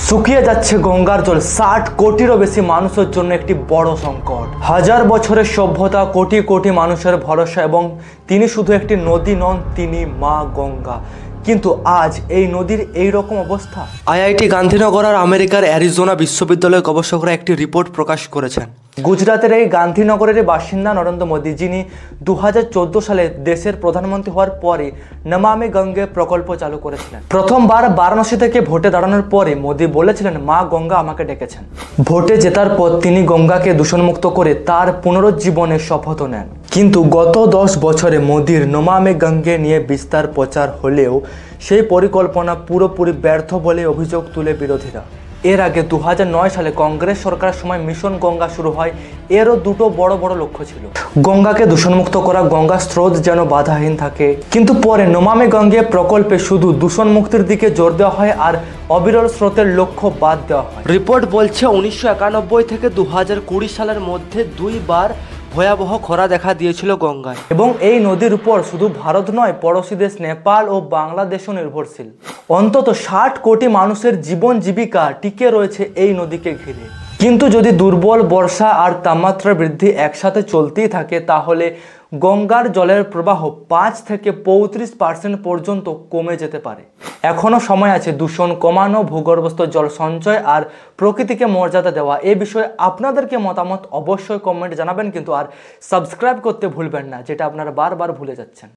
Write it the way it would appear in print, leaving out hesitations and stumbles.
শুকিয়ে যাচ্ছে গঙ্গার জল। 60 কোটিরও বেশি মানুষের জন্য একটি বড় সংকট। হাজার বছরের সভ্যতা, কোটি কোটি মানুষের ভরসা, এবং তিনি শুধু একটি নদী নন, তিনি মা গঙ্গা। কিন্তু আজ এই নদীর এই রকম অবস্থা। আইআইটি গান্ধীনগর আর আমেরিকার অ্যারিজোনা বিশ্ববিদ্যালয়ের গবেষকরা একটি রিপোর্ট প্রকাশ করেছেন। গুজরাতের এই গান্ধীনগরের বাসিন্দা নরেন্দ্র মোদী, যিনি 2014 সালে দেশের প্রধানমন্ত্রী হওয়ার পরে নমামি গঙ্গে প্রকল্প চালু করেছিলেন। প্রথমবার বারাণসী থেকে ভোটে দাঁড়ানোর পরে মোদী বলেছিলেন, মা গঙ্গা আমাকে ডেকেছেন। ভোটে জেতার পর তিনি গঙ্গাকে দূষণমুক্ত করে তার পুনরুজ্জীবনের শপথ নেন। কিন্তু গত 10 বছরে মোদীর নমামি গঙ্গে নিয়ে বিস্তার প্রচার হলেও সেই পরিকল্পনা পুরোপুরি ব্যর্থ বলে অভিযোগ তুলে বিরোধীরা। এর আগে 2009 সালে কংগ্রেস সরকারের সময় মিশন গঙ্গা শুরু হয়। এরও দুটো বড় বড় লক্ষ্য ছিল। গঙ্গাকে দূষণমুক্ত করা, গঙ্গার স্রোত যেন বাধাহীন থাকে। কিন্তু পরে নমামি গঙ্গে প্রকল্পে শুধু দূষণ মুক্তির দিকে জোর দেওয়া হয় আর অবিরল স্রোতের লক্ষ্য বাদ দেওয়া হয়। রিপোর্ট বলছে 1991 থেকে 2020 সালের মধ্যে 2 বার ভয়াবহ খরা দেখা দিয়েছিল গঙ্গায়। এবং এই নদীর উপর শুধু ভারত নয়, পড়োশী দেশ নেপাল ও বাংলাদেশও নির্ভরশীল। অন্তত 60 কোটি মানুষের জীবন জীবিকা টিকে রয়েছে এই নদীকে ঘিরে। কিন্তু যদি দুর্বল বর্ষা আর তাপমাত্রা বৃদ্ধি একসাথে চলতেই থাকে, তাহলে গঙ্গার জলের প্রবাহ 5 থেকে 35% পর্যন্ত কমে যেতে পারে। এখনও সময় আছে দূষণ কমানো, ভূগর্ভস্থ জল সঞ্চয় আর প্রকৃতিকে মর্যাদা দেওয়া। এ বিষয়ে আপনাদেরকে মতামত অবশ্যই কমেন্ট জানাবেন, কিন্তু আর সাবস্ক্রাইব করতে ভুলবেন না, যেটা আপনারা বারবার ভুলে যাচ্ছেন।